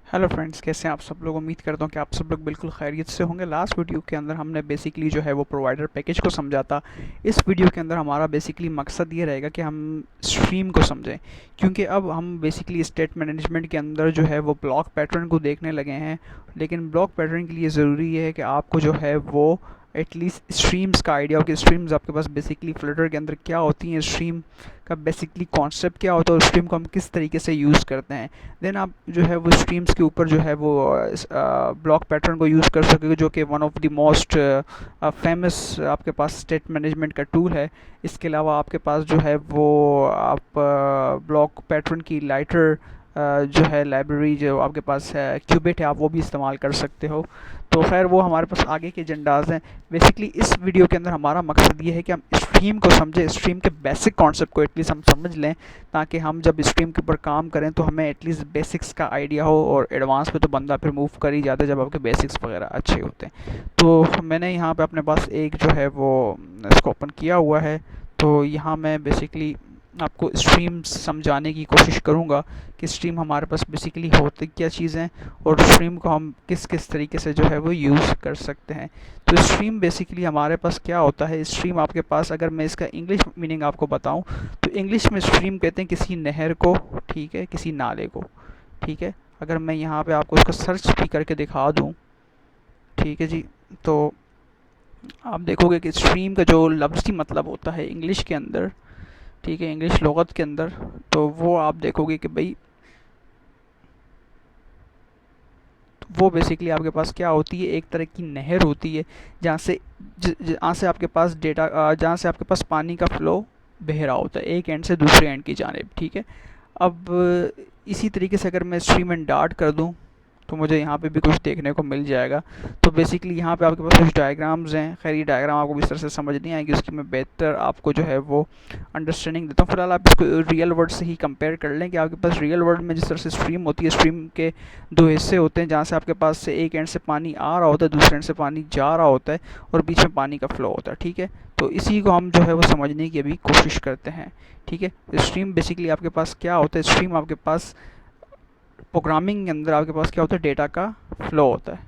Hello friends, कैसे हैं आप सब लोग। उम्मीद करता हूँ कि आप सब लोग बिल्कुल खैरियत से होंगे। लास्ट वीडियो के अंदर हमने बेसिकली जो है वो प्रोवाइडर पैकेज को समझा था। इस वीडियो के अंदर हमारा बेसिकली मकसद ये रहेगा कि हम स्ट्रीम को समझें, क्योंकि अब हम बेसिकली स्टेट मैनेजमेंट के अंदर जो है वो ब्लॉक पैटर्न को देखने लगे हैं। लेकिन ब्लॉक पैटर्न के लिए ज़रूरी है कि आपको जो है वो एटलीस्ट स्ट्रीम्स का आइडिया हो कि स्ट्रीम्स आपके पास बेसिकली फ्लटर के अंदर क्या होती हैं, स्ट्रीम का बेसिकली कॉन्सेप्ट क्या होता है और स्ट्रीम को हम किस तरीके से यूज़ करते हैं। देन आप जो है वो स्ट्रीम्स के ऊपर जो है वो ब्लॉक पैटर्न को यूज़ कर सकोगे, जो कि one of the most famous आपके पास स्टेट मैनेजमेंट का टूल है। इसके अलावा आपके पास जो है वो आप ब्लॉक पैटर्न की लाइटर जो है लाइब्रेरी जो आपके पास है क्यूबिट है, आप वो भी इस्तेमाल कर सकते हो। तो खैर वो हमारे पास आगे के एजेंडाज हैं। बेसिकली इस वीडियो के अंदर हमारा मकसद ये है कि हम स्ट्रीम को समझें, स्ट्रीम के बेसिक कॉन्सेप्ट को एटलीस्ट हम समझ लें, ताकि हम जब स्ट्रीम के ऊपर काम करें तो हमें एटलीस्ट बेसिक्स का आइडिया हो। और एडवांस पे तो बंदा फिर मूव कर ही जाता है जब आपके बेसिक्स वगैरह अच्छे होते हैं। तो मैंने यहाँ पे अपने पास एक जो है वो इसको ओपन किया हुआ है। तो यहाँ मैं बेसिकली आपको स्ट्रीम समझाने की कोशिश करूँगा कि स्ट्रीम हमारे पास बेसिकली होती क्या चीज़ें और स्ट्रीम को हम किस किस तरीके से जो है वो यूज़ कर सकते हैं। तो स्ट्रीम बेसिकली हमारे पास क्या होता है। स्ट्रीम आपके पास, अगर मैं इसका इंग्लिश मीनिंग आपको बताऊं, तो इंग्लिश में स्ट्रीम कहते हैं किसी नहर को, ठीक है, किसी नाले को, ठीक है। अगर मैं यहाँ पे आपको इसका सर्च भी करके दिखा दूँ, ठीक है जी, तो आप देखोगे कि स्ट्रीम का जो लफ्ज़ी मतलब होता है इंग्लिश के अंदर, ठीक है, इंग्लिश लुग़त के अंदर, तो वो आप देखोगे कि भाई वो बेसिकली आपके पास क्या होती है, एक तरह की नहर होती है जहाँ से जहाँ से आपके पास जहाँ से आपके पास पानी का फ़्लो बह रहा होता है एक एंड से दूसरे एंड की जानिब, ठीक है। अब इसी तरीके से अगर मैं स्ट्रीम एंड डार्ट कर दूँ तो मुझे यहाँ पे भी कुछ देखने को मिल जाएगा। तो बेसिकली यहाँ पे आपके पास कुछ डायग्राम्स हैं। खैर ये डायग्राम आपको इस तरह से समझ नहीं आएगी, उसकी मैं बेहतर आपको जो है वो अंडरस्टैंडिंग देता हूँ। फिलहाल आप इसको रियल वर्ल्ड से ही कंपेयर कर लें कि आपके पास रियल वर्ल्ड में जिस तरह से स्ट्रीम होती है, स्ट्रीम के दो हिस्से होते हैं, जहाँ से आपके पास से एक एंड से पानी आ रहा होता है, दूसरे एंड से पानी जा रहा होता है और बीच में पानी का फ़्लो होता है, ठीक है। तो इसी को हम जो है वो समझने की अभी कोशिश करते हैं, ठीक है। स्ट्रीम बेसिकली आपके पास क्या होता है, स्ट्रीम आपके पास प्रोग्रामिंग के अंदर आपके पास क्या होता है, डेटा का फ़्लो होता है,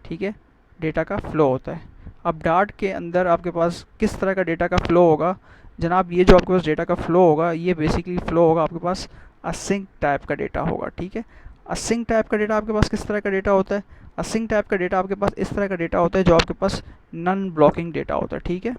ठीक है, डेटा का फ़्लो होता है। अब डार्ट के अंदर आपके पास किस तरह का डेटा का फ़्लो होगा जनाब, ये जो आपके पास डेटा का फ़्लो होगा ये बेसिकली फ़्लो होगा आपके पास असिंक टाइप का डेटा होगा, ठीक है। असिंक टाइप का डेटा आपके पास किस तरह का डेटा होता है, असिंक टाइप का डेटा आपके पास इस तरह का डेटा होता है जो आपके पास नॉन ब्लॉकिंग डेटा होता है, ठीक है।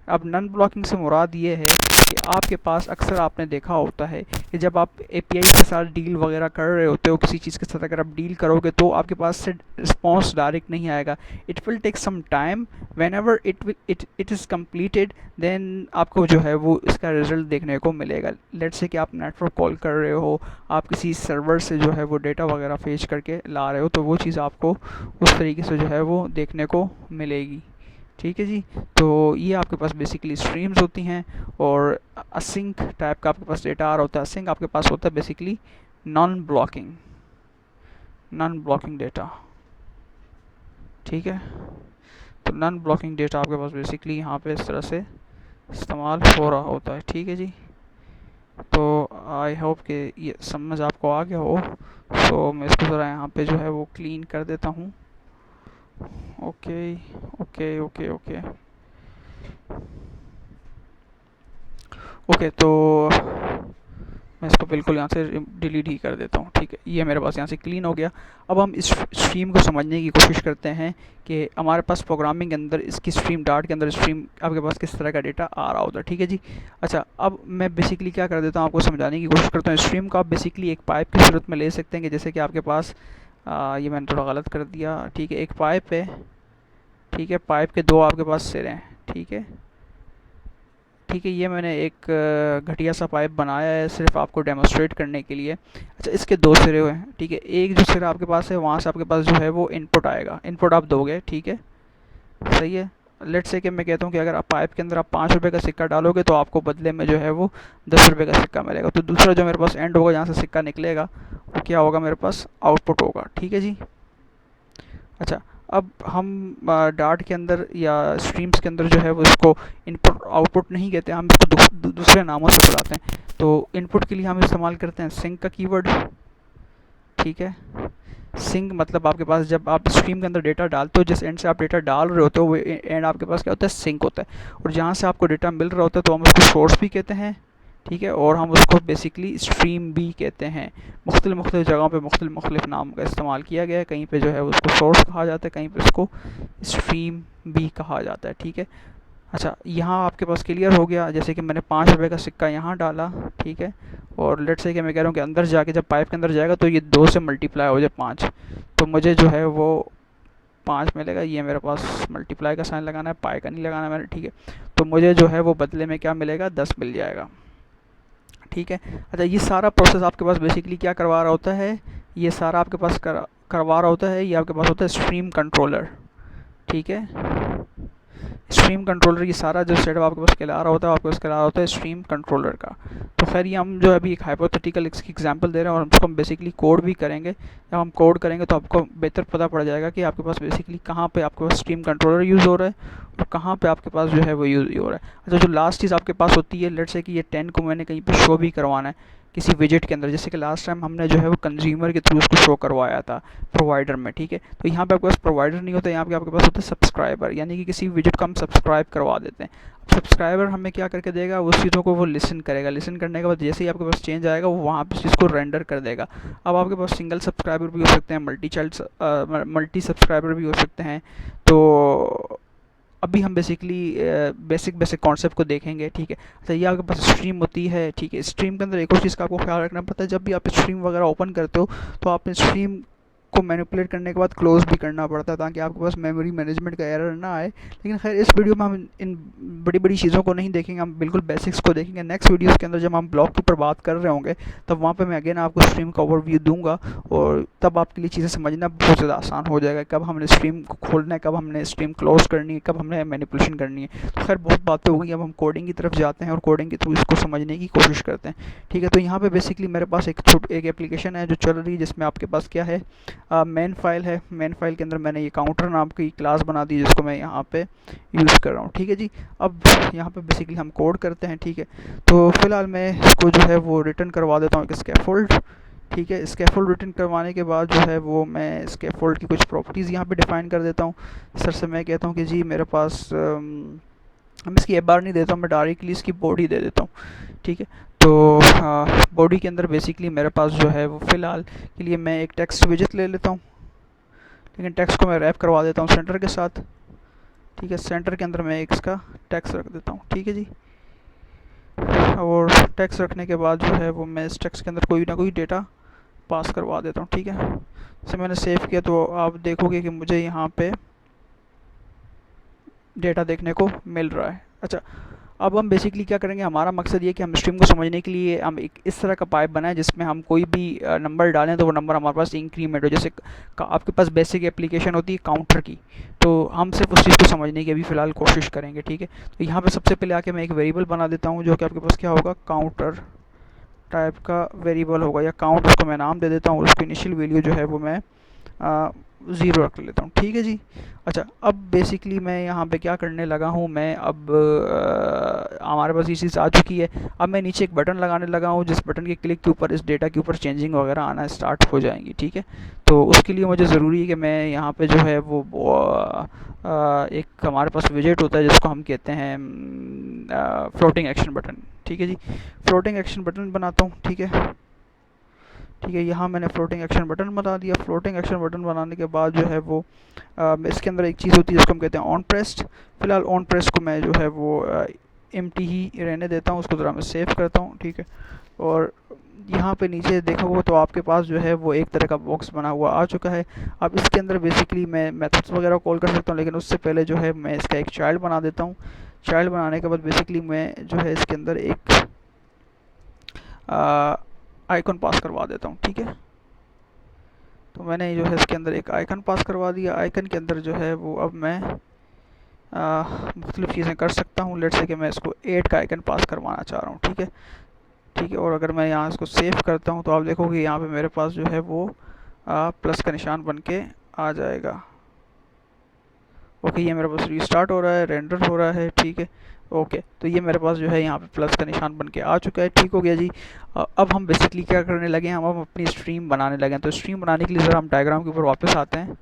अब नॉन ब्लॉकिंग से मुराद ये है कि आपके पास अक्सर आपने देखा होता है कि जब आप एपीआई के साथ डील वगैरह कर रहे होते हो, किसी चीज़ के साथ अगर आप डील करोगे तो आपके पास से रिस्पॉन्स डायरेक्ट नहीं आएगा। It will take some time, whenever it is completed then आपको जो है वो इसका रिज़ल्ट देखने को मिलेगा। लेट्स से कि आप नेटवर्क कॉल कर रहे हो, आप किसी सर्वर से जो है वो डेटा वगैरह फेच करके ला रहे हो, तो वो चीज़ आपको उस तरीके से जो है वो देखने को मिलेगी, ठीक है जी। तो ये आपके पास बेसिकली स्ट्रीम्स होती हैं और असिंक टाइप का आपके पास डेटा आ रहा होता है। असिंक आपके पास होता है बेसिकली नॉन ब्लॉकिंग डेटा, ठीक है। तो नॉन ब्लॉकिंग डेटा आपके पास बेसिकली यहाँ पे इस तरह से इस्तेमाल हो रहा होता है, ठीक है जी। तो आई होप कि ये समझ आपको आ गया हो। सो मैं इसको ज़रा यहाँ पे जो है वो क्लीन कर देता हूँ। Okay okay okay okay okay, तो मैं इसको बिल्कुल यहाँ से डिलीट ही कर देता हूँ, ठीक है। ये मेरे पास यहाँ से क्लीन हो गया। अब हम इस स्ट्रीम को समझने की कोशिश करते हैं कि हमारे पास प्रोग्रामिंग के अंदर इसकी स्ट्रीम डार्ट के अंदर स्ट्रीम आपके पास किस तरह का डेटा आ रहा होता है, ठीक है जी। अच्छा, अब मैं बेसिकली क्या कर देता हूँ, आपको समझाने की कोशिश करता हूँ। स्ट्रीम को आप बेसिकली एक पाइप की सूरत में ले सकते हैं कि जैसे कि आपके पास ये मैंने थोड़ा गलत कर दिया, ठीक है। एक पाइप है, ठीक है, पाइप के दो आपके पास सिरे हैं, ठीक है, ठीक है। ये मैंने एक घटिया सा पाइप बनाया है सिर्फ आपको डेमोस्ट्रेट करने के लिए। अच्छा, इसके दो सिरे हुए हैं, ठीक है। एक जो सिरा आपके पास है वहाँ से आपके पास जो है वो इनपुट आएगा, इनपुट आप दोगे, ठीक है, सही है। लेट्स से कि मैं कहता हूँ कि अगर आप पाइप के अंदर आप 5 रुपये का सिक्का डालोगे तो आपको बदले में जो है वो 10 रुपये का सिक्का मिलेगा। तो दूसरा जो मेरे पास एंड होगा जहाँ से सिक्का निकलेगा वो क्या होगा, मेरे पास आउटपुट होगा, ठीक है जी। अच्छा, अब हम डार्ट के अंदर या स्ट्रीम्स के अंदर जो है वो इसको इनपुट आउटपुट नहीं कहते, हम इसको दूसरे नामों से बुलाते हैं। तो इनपुट के लिए हम इस्तेमाल करते हैं सिंक का कीवर्ड, ठीक है। सिंक मतलब आपके पास जब आप स्ट्रीम के अंदर डेटा डालते हो, जिस एंड से आप डेटा डाल रहे होते हो वो एंड आपके पास क्या होता है, सिंक होता है। और जहाँ से आपको डेटा मिल रहा होता है तो हम उसको सोर्स भी कहते हैं, ठीक है, और हम उसको बेसिकली स्ट्रीम भी कहते हैं। मुख्तलिफ़ जगहों पे मुख्तलिफ़ नाम का इस्तेमाल किया गया है, कहीं पे जो है उसको सोर्स कहा जाता है, कहीं पे उसको स्ट्रीम भी कहा जाता है, ठीक है। अच्छा, यहाँ आपके पास क्लियर हो गया। जैसे कि मैंने 5 रुपये का सिक्का यहाँ डाला, ठीक है, और लेट्स से कि मैं कह रहा हूँ कि अंदर जाके जब पाइप के अंदर जाएगा तो ये 2 से मल्टीप्लाई हो जाए 5, तो मुझे जो है वो 5 मिलेगा। ये मेरे पास मल्टीप्लाई का साइन लगाना है, पाई का नहीं लगाना मैंने, ठीक है। तो मुझे जो है वो बदले में क्या मिलेगा, 10 मिल जाएगा, ठीक है। अच्छा, ये सारा प्रोसेस आपके पास बेसिकली क्या करवा रहा होता है, ये सारा आपके पास करवा रहा होता है, ये आपके पास होता है स्ट्रीम कंट्रोलर, ठीक है। स्ट्रीम कंट्रोलर ये सारा जो सेटअप आपके पास चला रहा होता है, आपके पास चला रहा होता है स्ट्रीम कंट्रोलर का। तो खैर ये हम जो अभी एक हाइपोथेटिकल इसकी एग्जांपल दे रहे हैं और उसको हम बेसिकली कोड भी करेंगे। जब हम कोड करेंगे तो आपको बेहतर पता पड़ जाएगा कि आपके पास बेसिकली कहाँ पे आपके पास स्ट्रीम कंट्रोलर यूज़ हो रहा है और कहाँ पे आपके पास जो है वो यूज़ हो रहा है। अच्छा, जो लास्ट चीज़ आपके पास होती है, लेट्स से कि ये 10 को मैंने कहीं पर शो भी करवाना है किसी विजेट के अंदर, जैसे कि लास्ट टाइम हमने जो है वो कंज्यूमर के थ्रू उसको शो करवाया था प्रोवाइडर में, ठीक है। तो यहाँ पे आपके पास प्रोवाइडर नहीं होता, यहाँ पे आपके पास होता है सब्सक्राइबर, यानी कि किसी विजेट को हम सब्सक्राइब करवा देते हैं। अब सब्सक्राइबर हमें क्या करके देगा, उस चीज़ों को वो लिसन करेगा, लिसन करने के बाद जैसे ही आपके पास चेंज आएगा वो वहाँ पे चीज़ को रेंडर कर देगा। अब आपके पास सिंगल सब्सक्राइबर भी हो सकते हैं, मल्टी सब्सक्राइबर भी हो सकते हैं। तो अभी हम बेसिकली बेसिक कॉन्सेप्ट को देखेंगे, ठीक है। अच्छा, ये आपके पास स्ट्रीम होती है, ठीक है। स्ट्रीम के अंदर एक और चीज़ का आपको ख्याल रखना पड़ता है, जब भी आप स्ट्रीम वगैरह ओपन करते हो तो आप स्ट्रीम को मैनिपुलेट करने के बाद क्लोज भी करना पड़ता है ताकि आपके पास मेमोरी मैनेजमेंट का एरर ना आए। लेकिन खैर इस वीडियो में हम इन बड़ी बड़ी चीज़ों को नहीं देखेंगे, हम बिल्कुल बेसिक्स को देखेंगे। नेक्स्ट वीडियोस के अंदर जब हम ब्लॉक के ऊपर बात कर रहे होंगे तब वहाँ पे मैं अगेन आपको स्ट्रीम का ओवरव्यू दूंगा और तब आपके लिए चीज़ें समझना बहुत ज़्यादा आसान हो जाएगा, कब हमने स्ट्रीम को खोलना है, कब हमने स्ट्रीम क्लोज करनी है, कब हमने मैनिपुलेशन करनी है। तो खैर बहुत बातें हो गई, अब हम कोडिंग की तरफ जाते हैं और कोडिंग के थ्रू इसको समझने की कोशिश करते हैं, ठीक है। तो यहाँ पर बेसिकली मेरे पास एक एप्लीकेशन है जो चल रही है, जिसमें आपके पास क्या है, मेन फाइल है। मेन फाइल के अंदर मैंने ये काउंटर नाम की क्लास बना दी जिसको मैं यहाँ पे यूज़ कर रहा हूँ, ठीक है जी। अब यहाँ पे बेसिकली हम कोड करते हैं, ठीक है। तो फिलहाल मैं इसको जो है वो रिटर्न करवा देता हूँ एक स्कैफोल्ड, ठीक है। स्कैफोल्ड रिटर्न करवाने के बाद जो है वो मैं स्कैफोल्ड की कुछ प्रॉपर्टीज़ यहाँ पे डिफ़ाइन कर देता हूँ। सर से मैं कहता हूँ कि जी मेरे पास हम इसकी एबार नहीं देता हूँ, मैं डायरेक्टली इसकी बॉडी दे देता हूँ, ठीक है। तो बॉडी के अंदर बेसिकली मेरे पास जो है वो फ़िलहाल के लिए मैं एक टेक्स्ट विजेट ले लेता हूँ, लेकिन टेक्स्ट को मैं रैप करवा देता हूँ सेंटर के साथ, ठीक है। सेंटर के अंदर मैं इसका टेक्स्ट रख देता हूँ, ठीक है जी। और टेक्स्ट रखने के बाद जो है वो मैं इस टेक्स्ट के अंदर कोई ना कोई डेटा पास करवा देता हूँ, ठीक है। जैसे मैंने सेव किया तो आप देखोगे कि मुझे यहाँ पे डेटा देखने को मिल रहा है। अच्छा, अब हम बेसिकली क्या करेंगे, हमारा मकसद ये कि हम स्ट्रीम को समझने के लिए हम एक इस तरह का पाइप बनाएं जिसमें हम कोई भी नंबर डालें तो वो नंबर हमारे पास इंक्रीमेंट हो। जैसे आपके पास बेसिक एप्लीकेशन होती है काउंटर की, तो हम सिर्फ उस चीज़ को समझने की अभी फ़िलहाल कोशिश करेंगे, ठीक है। तो यहाँ पे सबसे पहले आके मैं एक वेरिएबल बना देता हूँ जो कि आपके पास क्या होगा, काउंटर टाइप का वेरिएबल होगा, या काउंट उसको मैं नाम दे देता हूँ और उसकी इनिशियल वैल्यू जो है वो मैं 0 रख लेता हूँ, ठीक है जी। अच्छा, अब बेसिकली मैं यहाँ पे क्या करने लगा हूँ, मैं अब हमारे पास ये चीज़ आ चुकी है। अब मैं नीचे एक बटन लगाने लगा हूँ जिस बटन के क्लिक के ऊपर इस डेटा के ऊपर चेंजिंग वगैरह आना स्टार्ट हो जाएंगी, ठीक है। तो उसके लिए मुझे ज़रूरी है कि मैं यहाँ पे जो है वो एक हमारे पास विजेट होता है जिसको हम कहते हैं फ्लोटिंग एक्शन बटन, ठीक है जी। फ्लोटिंग एक्शन बटन बनाता हूँ, ठीक है, ठीक है। यहाँ मैंने फ्लोटिंग एक्शन बटन बना दिया। फ्लोटिंग एक्शन बटन बनाने के बाद जो है वो इसके अंदर एक चीज़ होती है जिसको हम कहते हैं ऑन प्रेस्ड। फ़िलहाल ऑन प्रेस को मैं जो है वो एम्प्टी ही रहने देता हूँ, उसको ज़रा मैं सेव करता हूँ, ठीक है। और यहाँ पे नीचे देखोगे तो आपके पास जो है वो एक तरह का बॉक्स बना हुआ आ चुका है। अब इसके अंदर बेसिकली मैं मेथड्स वगैरह कॉल कर सकता हूँ, लेकिन उससे पहले जो है मैं इसका एक चाइल्ड बना देता हूँ। चाइल्ड बनाने के बाद बेसिकली मैं जो है इसके अंदर एक आइकन पास करवा देता हूँ, ठीक है। तो मैंने जो है इसके अंदर एक आइकन पास करवा दिया। आइकन के अंदर जो है वो अब मैं मुख्तलिफ़ चीज़ें कर सकता हूँ। लेट्स से कि मैं इसको 8 का आइकन पास करवाना चाह रहा हूँ, ठीक है, ठीक है। और अगर मैं यहाँ इसको सेव करता हूँ तो आप देखोगे यहाँ पे मेरे पास जो है वो प्लस का निशान बन के आ जाएगा, ओके, ये मेरे पास रीस्टार्ट हो रहा है, रेंडर हो रहा है, ठीक है। ओके, तो ये मेरे पास जो है यहाँ पे प्लस का निशान बन के आ चुका है, ठीक हो गया जी। अब हम बेसिकली क्या करने लगे हैं, हम अपनी स्ट्रीम बनाने लगे हैं। तो स्ट्रीम बनाने के लिए ज़रा हम डायग्राम के ऊपर वापस आते हैं।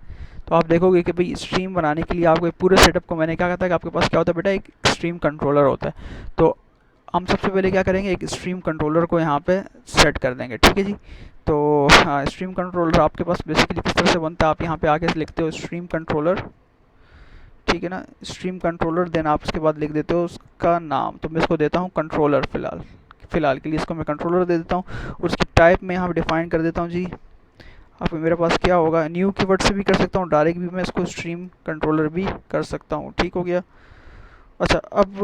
तो आप देखोगे कि भाई स्ट्रीम बनाने के लिए आपको पूरे सेटअप को मैंने क्या कहता है कि आपके पास क्या होता है बेटा, एक स्ट्रीम कंट्रोलर होता है। तो हम सबसे पहले क्या करेंगे, एक स्ट्रीम कंट्रोलर को यहाँ पे सेट कर देंगे, ठीक है जी। तो हाँ, स्ट्रीम कंट्रोलर आपके पास बेसिकली किस तरह से बनता है, आप यहाँ पे आके लिखते हो स्ट्रीम कंट्रोलर, ठीक है ना, स्ट्रीम कंट्रोलर। देन आप उसके बाद लिख देते हो उसका नाम, तो मैं इसको देता हूँ कंट्रोलर, फ़िलहाल के लिए इसको मैं कंट्रोलर दे देता हूँ। और उसकी टाइप में यहाँ डिफाइन कर देता हूँ जी। अब मेरे पास क्या होगा, न्यू कीवर्ड से भी कर सकता हूँ, डायरेक्ट भी मैं इसको स्ट्रीम कंट्रोलर भी कर सकता हूँ, ठीक हो गया। अच्छा, अब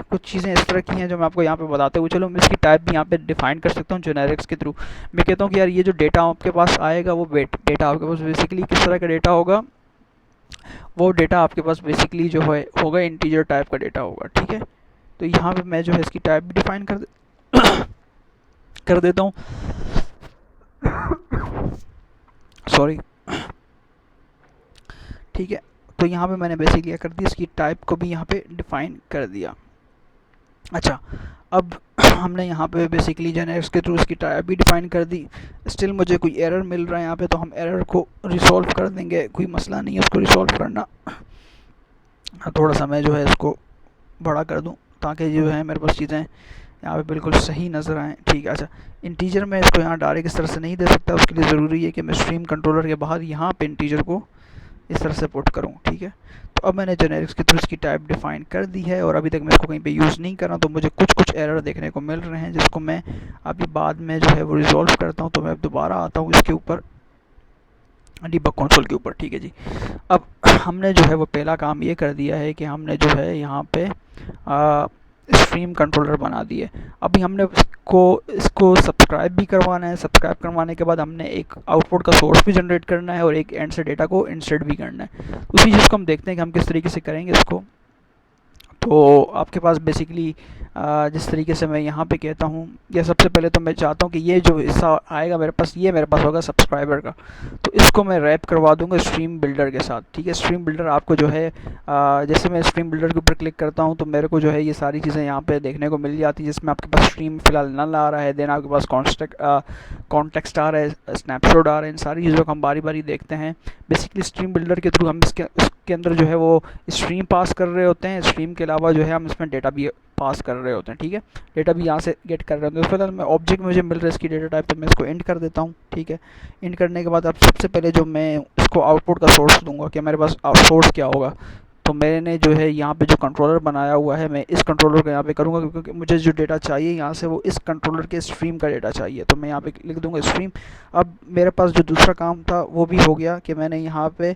कुछ चीज़ें इस तरह की हैं जो मैं आपको यहाँ पे बताते हुए चलो, मैं इसकी टाइप भी यहाँ पे डिफाइन कर सकता हूँ जेनेरिक्स के थ्रू। मैं कहता हूँ कि यार ये जो डेटा आपके पास आएगा, वो डेटा आपके पास बेसिकली किस तरह का डेटा होगा, वो डेटा आपके पास बेसिकली जो है होगा इंटीजर टाइप का डेटा होगा, ठीक है। तो यहाँ पे मैं जो है इसकी टाइप भी डिफाइन कर देता हूँ, सॉरी, ठीक है। तो यहाँ पे मैंने बेसिकली क्या कर दिया, इसकी टाइप को भी यहाँ पे डिफाइन कर दिया। अच्छा, अब हमने यहाँ पे बेसिकली जेनेरिक्स के थ्रू इसकी टाइप भी डिफाइन कर दी। स्टिल मुझे कोई एरर मिल रहा है यहाँ पे, तो हम एरर को रिसॉल्व कर देंगे, कोई मसला नहीं है उसको रिसॉल्व करना। थोड़ा सा मैं जो है इसको बड़ा कर दूँ ताकि जो है मेरे पास चीज़ें यहाँ पे बिल्कुल सही नज़र आएँ, ठीक है। अच्छा, इंटीजर में इसको यहाँ डायरेक्ट इस तरह से नहीं दे सकता, उसके लिए ज़रूरी है कि मैं स्ट्रीम कंट्रोलर के बाहर यहाँ पे इंटीजर को इस तरह से पुट करूँ, ठीक है। तो अब मैंने जेनेरिक्स के थ्रू इसकी टाइप डिफाइन कर दी है, और अभी तक मैं इसको कहीं पे यूज़ नहीं कर रहा हूँ, तो मुझे कुछ कुछ एरर देखने को मिल रहे हैं, जिसको मैं अभी बाद में जो है वो रिज़ॉल्व करता हूँ। तो मैं दोबारा आता हूँ इसके ऊपर, डीबग कंसोल के ऊपर, ठीक है जी। अब हमने जो है वो पहला काम ये कर दिया है कि हमने जो है यहाँ पे स्ट्रीम कंट्रोलर बना दिए। अभी हमने इसको सब्सक्राइब भी करवाना है। सब्सक्राइब करवाने के बाद हमने एक आउटपुट का सोर्स भी जनरेट करना है और एक एंड से डेटा को इंसर्ट भी करना है। उसी चीज़ को हम देखते हैं कि हम किस तरीके से करेंगे इसको। तो आपके पास बेसिकली जिस तरीके से मैं यहाँ पे कहता हूँ, या सबसे पहले तो मैं चाहता हूँ कि ये जो हिस्सा आएगा मेरे पास, ये मेरे पास होगा सब्सक्राइबर का। तो इसको मैं रैप करवा दूँगा स्ट्रीम बिल्डर के साथ, ठीक है। स्ट्रीम बिल्डर आपको जो है जैसे मैं स्ट्रीम बिल्डर के ऊपर क्लिक करता हूँ तो मेरे को जो है ये सारी चीज़ें यहाँ पे देखने को मिल जाती है, जिसमें आपके पास स्ट्रीम फ़िलहाल नल आ रहा है, देन आपके पास कॉन्टेक्स्ट आ रहा है, स्नैपशॉट आ रहा है। इन सारी चीज़ों को हम बारी बारी देखते हैं। बेसिकली स्ट्रीम बिल्डर के थ्रू हम इसके अंदर जो है वो स्ट्रीम पास कर रहे होते हैं। स्ट्रीम के अलावा जो है हम इसमें डेटा भी पास कर रहे होते हैं, ठीक है। डेटा भी यहाँ से गेट कर रहे होते हैं। तो फिलहाल मैं ऑब्जेक्ट मुझे मिल रहा है इसकी डेटा टाइप, तो मैं इसको एंड कर देता हूँ, ठीक है। एंड करने के बाद अब सबसे पहले जो मैं इसको आउटपुट का सोर्स दूंगा कि मेरे पास सोर्स क्या होगा। तो मैंने जो है यहाँ पे जो कंट्रोलर बनाया हुआ है, मैं इस कंट्रोलर का यहाँ पे करूँगा, क्योंकि मुझे जो डेटा चाहिए यहाँ से वो इस कंट्रोलर के स्ट्रीम का डेटा चाहिए। तो मैं यहाँ पे लिख दूँगा स्ट्रीम। अब मेरे पास जो दूसरा काम था वो भी हो गया कि मैंने यहाँ पे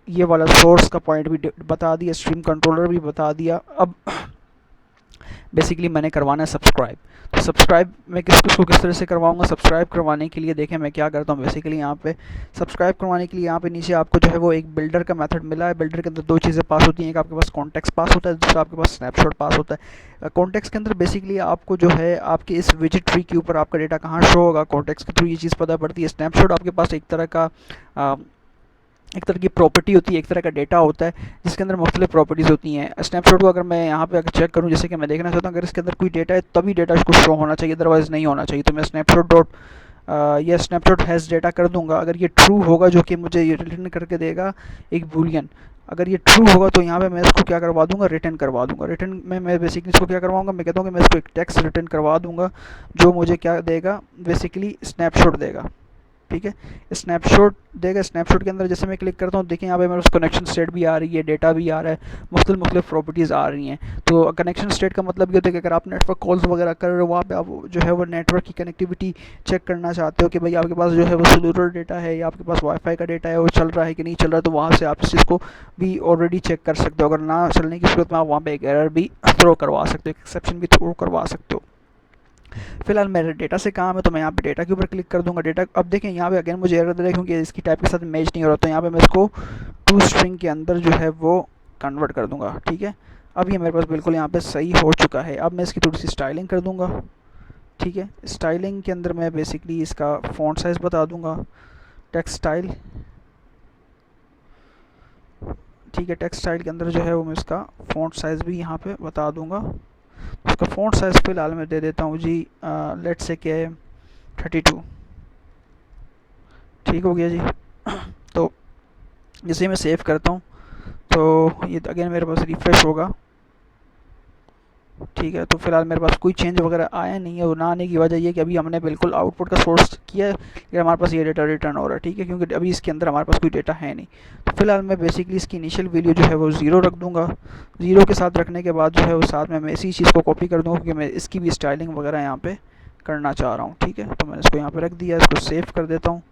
ये वाला सोर्स का पॉइंट भी बता दिया, स्ट्रीम कंट्रोलर भी बता दिया। अब बेसिकली मैंने करवाना है सब्सक्राइब। तो सब्सक्राइब मैं किसको किस तरह से करवाऊंगा। सब्सक्राइब करवाने के लिए देखें मैं क्या करता हूँ, बेसिकली यहाँ पे सब्सक्राइब करवाने के लिए यहाँ पे नीचे आपको जो है वो एक बिल्डर का मेथड मिला है। बिल्डर के अंदर दो चीज़ें पास होती हैं, एक आपके पास कॉन्टेक्स्ट पास होता है, दूसरा आपके पास स्नैपशॉट पास होता है। कॉन्टेक्स्ट के अंदर बेसिकली आपको जो है आपके इस विजिट ट्री के ऊपर आपका डेटा कहाँ शो होगा, कॉन्टेक्स्ट के थ्रू ये चीज़ पता पड़ती है। स्नैपशॉट आपके पास एक तरह की प्रॉपर्टी होती है, एक तरह का डेटा होता है जिसके अंदर मुख्तलिफ प्रॉपर्टीज़ होती हैं। स्नैपशॉट को अगर मैं यहाँ पे अगर चेक करूँ, जैसे कि मैं देखना चाहता हूँ अगर इसके अंदर कोई डेटा है तभी डेटा इसको शो होना चाहिए, अदरवाइज़ नहीं होना चाहिए। तो मैं स्नैपशॉट डॉट या स्नैपशॉट हैज़ डेटा कर दूंगा। अगर ये ट्रू होगा, जो कि मुझे ये रिटर्न करके देगा एक बूलियन, अगर ये ट्रू होगा तो यहाँ पे मैं इसको क्या करवा दूंगा, रिटर्न करवा दूंगा। रिटर्न में मैं बेसिकली इसको क्या करवाऊंगा, मैं कहता हूँ कि मैं इसको एक टेक्स्ट रिटर्न करवा दूंगा जो मुझे क्या देगा, बेसिकली स्नैपशॉट देगा, ठीक है। स्नैपशॉट देगा। स्नैपशॉट के अंदर जैसे मैं क्लिक करता हूँ, देखिए यहाँ पे मेरे पास कनेक्शन स्टेट भी आ रही है, डेटा भी आ रहा है, मुख्तलिफ प्रॉपर्टीज़ आ रही हैं। तो कनेक्शन स्टेट का मतलब ये होता है कि अगर आप नेटवर्क कॉल्स वगैरह कर रहे हो, वहाँ पे आप जो है वो नेटवर्क की कनेक्टिविटी चेक करना चाहते हो कि भाई आपके पास जो है वो सेलुलर डेटा है या आपके पास वाईफाई का डेटा है, वो चल रहा है कि नहीं चल रहा है। तो वहाँ से आप इस चीज़ को भी ऑलरेडी चेक कर सकते हो। अगर ना चलने की सूरत में आप वहाँ पर एक एरर भी थ्रो करवा सकते हो, एक एक्सेप्शन भी थ्रो करवा सकते हो। फिलहाल मेरे डेटा से काम है, तो मैं यहाँ पे डेटा के ऊपर क्लिक कर दूंगा। डेटा अब देखें यहाँ पे अगेन मुझे एरर दे रहा है क्योंकि इसकी टाइप के साथ मैच नहीं हो रहा। तो यहाँ पे मैं इसको टू स्ट्रिंग के अंदर जो है वो कन्वर्ट कर दूंगा, ठीक है। अब ये मेरे पास बिल्कुल यहाँ पे सही हो चुका है। अब मैं इसकी थोड़ी सी स्टाइलिंग कर दूंगा, ठीक है। स्टाइलिंग के अंदर मैं बेसिकली इसका फ़ॉन्ट साइज़ बता दूंगा, टेक्स्ट स्टाइल ठीक है। टेक्स्ट स्टाइल के अंदर जो है वो मैं इसका फ़ॉन्ट साइज़ भी यहाँ पे बता दूंगा। उसका फ़ॉन्ट साइज़ फ़िलहाल मैं दे देता हूँ जी, लेट्स से के 32। ठीक हो गया जी। तो जैसे मैं सेव करता हूँ तो ये अगेन मेरे पास रिफ़्रेश होगा। ठीक है, तो फिलहाल मेरे पास कोई चेंज वगैरह आया नहीं है, और ना आने की वजह ये कि अभी हमने बिल्कुल आउटपुट का सोर्स किया है, लेकिन हमारे पास ये डेटा रिटर्न हो रहा है। ठीक है, क्योंकि अभी इसके अंदर हमारे पास कोई डेटा है नहीं। तो फिलहाल मैं बेसिकली इसकी इनिशियल वैल्यू जो है वो 0 रख दूंगा। 0 के साथ रखने के बाद जो है वो साथ में मैं इसी चीज़ को कॉपी कर दूँगा, क्योंकि मैं इसकी भी स्टाइलिंग वगैरह यहाँ पर करना चाह रहा हूँ। ठीक है, तो मैंने इसको यहाँ पर रख दिया, इसको सेव कर देता हूँ।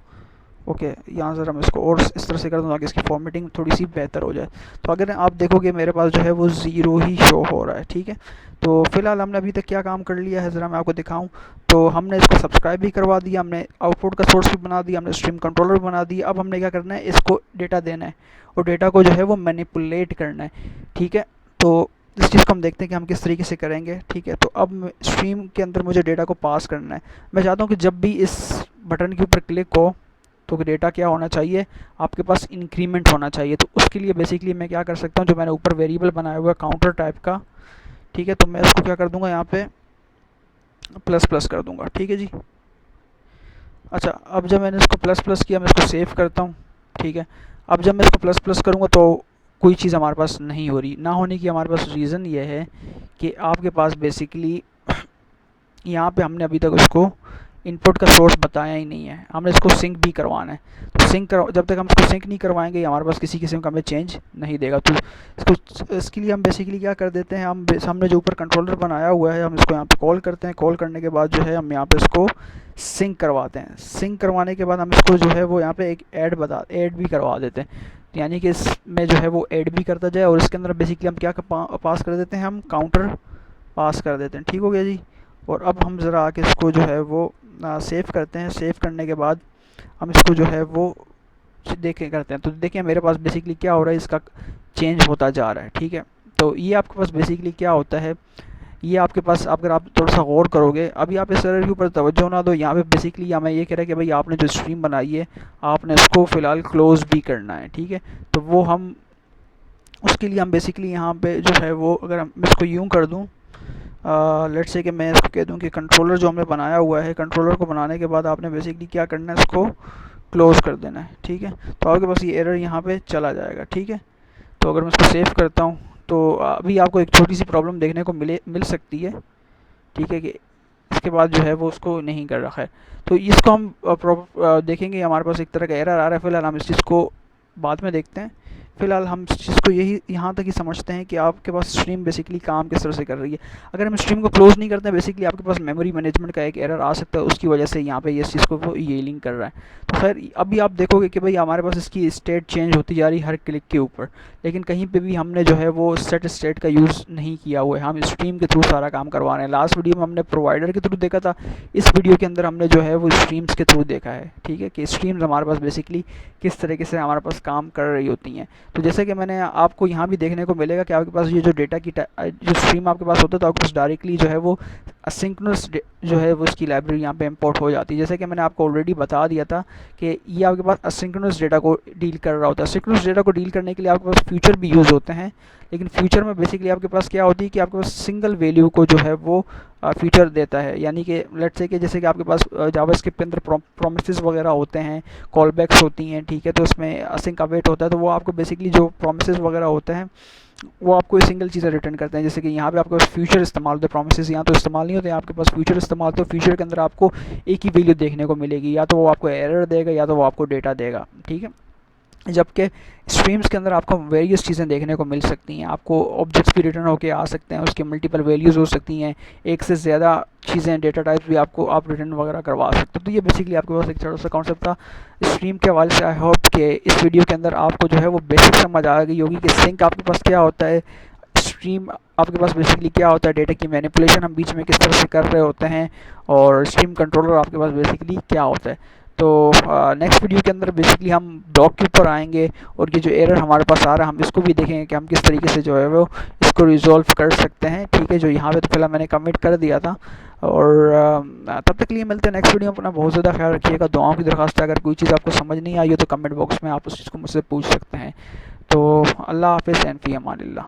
ओके, यहाँ ज़रा मैं इसको और इस तरह से कर दूँ ताकि इसकी फॉर्मेटिंग थोड़ी सी बेहतर हो जाए। तो अगर आप देखोगे मेरे पास जो है वो 0 ही शो हो रहा है। ठीक है, तो फिलहाल हमने अभी तक क्या काम कर लिया है ज़रा मैं आपको दिखाऊं। तो हमने इसको सब्सक्राइब भी करवा दिया, हमने आउटपुट का सोर्स भी बना दिया, हमने स्ट्रीम कंट्रोलर बना दिया। अब हमने क्या करना है, इसको डेटा देना है और डेटा को जो है वो मैनिपुलेट करना है। ठीक है, तो इस चीज़ को हम देखते हैं कि हम किस तरीके से करेंगे। ठीक है, तो अब स्ट्रीम के अंदर मुझे डेटा को पास करना है। मैं चाहता हूँ कि जब भी इस बटन के ऊपर क्लिक हो तो डेटा क्या होना चाहिए, आपके पास इंक्रीमेंट होना चाहिए। तो उसके लिए बेसिकली मैं क्या कर सकता हूँ, जो मैंने ऊपर वेरिएबल बनाया हुआ है काउंटर टाइप का, ठीक है, तो मैं इसको क्या कर दूंगा, यहाँ पे प्लस प्लस कर दूंगा। ठीक है जी। अच्छा, अब जब मैंने इसको प्लस प्लस किया, मैं इसको सेव करता हूँ। ठीक है, अब जब मैं इसको प्लस प्लस करूँगा तो कोई चीज़ हमारे पास नहीं हो रही। ना होने की हमारे पास रीज़न ये है कि आपके पास बेसिकली यहाँ पे हमने अभी तक उसको इनपुट का सोर्स बताया ही नहीं है। हमने इसको सिंक भी करवाना है। तो जब तक हम इसको सिंक नहीं करवाएंगे हमारे पास किसी किस्म का हमें चेंज नहीं देगा। तो इसके लिए हम बेसिकली क्या कर देते हैं, हमने जो ऊपर कंट्रोलर बनाया हुआ है हम इसको यहाँ पे कॉल करते हैं। कॉल करने के बाद जो है हम यहाँ पे इसको सिंक करवाते हैं। सिंक करवाने के बाद हम इसको जो है वो यहाँ पे एक ऐड भी करवा देते हैं, यानी कि इसमें जो है वो ऐड भी करता जाए। और इसके अंदर बेसिकली हम क्या पास कर देते हैं, हम काउंटर पास कर देते हैं। ठीक हो गया जी। और अब हम ज़रा आके इसको जो है वो सेव करते हैं। सेव करने के बाद हम इसको जो है वो करते हैं। तो देखिए मेरे पास बेसिकली क्या हो रहा है, इसका चेंज होता जा रहा है। ठीक है, तो ये आपके पास बेसिकली क्या होता है, ये आपके पास अगर आप थोड़ा सा गौर करोगे, अभी आप इस एरर के ऊपर तवज्जो ना दो। यहाँ पे बेसिकली हमें ये कह रहा है कि भाई आपने जो स्ट्रीम बनाई है आपने उसको फ़िलहाल क्लोज़ भी करना है। ठीक है, तो वो हम उसके लिए हम बेसिकली यहाँ पे जो है वो, अगर हम इसको यूँ कर दूँ, लेट्स से कि मैं इसको कह दूं कि कंट्रोलर जो हमने बनाया हुआ है, कंट्रोलर को बनाने के बाद आपने बेसिकली क्या करना है, इसको क्लोज़ कर देना है। ठीक है, तो आपके पास ये एरर यहाँ पे चला जाएगा। ठीक है, तो अगर मैं इसको सेव करता हूँ तो अभी आपको एक छोटी सी प्रॉब्लम देखने को मिल सकती है। ठीक है, कि इसके बाद जो है वो उसको नहीं कर रखा है। तो इसको हम देखेंगे, हमारे पास एक तरह का एरर आ रहा है। फ़िलहाल हम इस चीज़ को बाद में देखते हैं। फ़िलहाल हम इस चीज़ को यही यहाँ तक ही समझते हैं कि आपके पास स्ट्रीम बेसिकली काम किस तरह से कर रही है। अगर हम स्ट्रीम को क्लोज़ नहीं करते हैं, बेसिकली आपके पास मेमोरी मैनेजमेंट का एक एरर आ सकता है, उसकी वजह से यहाँ पे इस चीज़ को वो येलिंग कर रहा है। तो खैर अभी आप देखोगे कि भाई हमारे पास इसकी स्टेट चेंज होती जा रही है हर क्लिक के ऊपर, लेकिन कहीं पे भी हमने जो है वो सेट स्टेट का यूज़ नहीं किया हुआ है। हम स्ट्रीम के थ्रू सारा काम करवा रहे हैं। लास्ट वीडियो में हमने प्रोवाइडर के थ्रू देखा था, इस वीडियो के अंदर हमने जो है वो स्ट्रीम्स के थ्रू देखा है। ठीक है, कि स्ट्रीम्स हमारे पास बेसिकली किस तरीके से हमारे पास काम कर रही होती हैं। तो जैसे कि मैंने आपको यहाँ भी देखने को मिलेगा कि आपके पास ये जो डेटा की जो स्ट्रीम आपके पास होता है, तो आपके पास डायरेक्टली जो है वो असिंक्रोनस जो है वो इसकी लाइब्रेरी यहाँ पे इंपोर्ट हो जाती है। जैसे कि मैंने आपको ऑलरेडी बता दिया था कि ये आपके पास असिंक्रोनस डेटा को डील कर रहा होता है। असिंक्रोनस डेटा को डील करने के लिए आपके पास फ्यूचर भी यूज़ होते हैं, लेकिन फ्यूचर में बेसिकली आपके पास क्या होती है कि आपके पास सिंगल वैल्यू को जो है वो फ्यूचर देता है। यानी कि लेट्स से कि जैसे कि आपके पास जावास्क्रिप्ट के अंदर प्रोमिसेस वगैरह होते हैं, कॉल बैक्स होती हैं। ठीक है, तो उसमें असिंक अवेट होता है, तो वो आपको बेसिकली जो प्रोमिसेस वगैरह होते हैं वो आपको सिंगल चीज़ें रिटर्न करते हैं। जैसे कि यहाँ पे आपके पास फ्यूचर इस्तेमाल होते हैं, प्रोमिसेस यहाँ तो इस्तेमाल नहीं होते, आपके पास फ्यूचर इस्तेमाल, तो फ्यूचर के अंदर आपको एक ही वैल्यू देखने को मिलेगी, या तो वो आपको एरर देगा या तो वो आपको डेटा देगा। ठीक है, जबकि स्ट्रीम्स के अंदर आपको वेरियस चीज़ें देखने को मिल सकती हैं। आपको ऑब्जेक्ट्स भी रिटर्न होके आ सकते हैं, उसके मल्टीपल वैल्यूज़ हो सकती हैं, एक से ज़्यादा चीज़ें, डेटा टाइप्स भी आप रिटर्न वगैरह करवा सकते हो। तो ये बेसिकली आपके पास एक छोटा सा कॉन्सेप्ट था स्ट्रीम के हवाले से। आई होप कि इस वीडियो के अंदर आपको जो है वो बेसिक समझ आ गई होगी कि सिंक आपके पास क्या होता है, स्ट्रीम आपके पास बेसिकली क्या होता है, डेटा की मैनिपुलेशन हम बीच में किस तरह से कर रहे होते हैं, और स्ट्रीम कंट्रोलर आपके पास बेसिकली क्या होता है। तो नेक्स्ट वीडियो के अंदर बेसिकली हम डॉग के ऊपर आएंगे, और ये जो एरर हमारे पास आ रहा है हम इसको भी देखेंगे कि हम किस तरीके से जो है वो इसको रिजॉल्व कर सकते हैं। ठीक है, जो यहाँ पे तो फिलहाल मैंने कमिट कर दिया था। और तब तक के लिए मिलते हैं नेक्स्ट वीडियो में। अपना बहुत ज़्यादा ख्याल रखिएगा। दुआओं की दरख्वास्त है, अगर कोई चीज़ आपको समझ नहीं आई हो तो कमेंट बॉक्स में आप उस चीज़ को मुझसे पूछ सकते हैं। तो अल्लाह हाफ़िज़ एंड फ़ी अमानिल्लाह।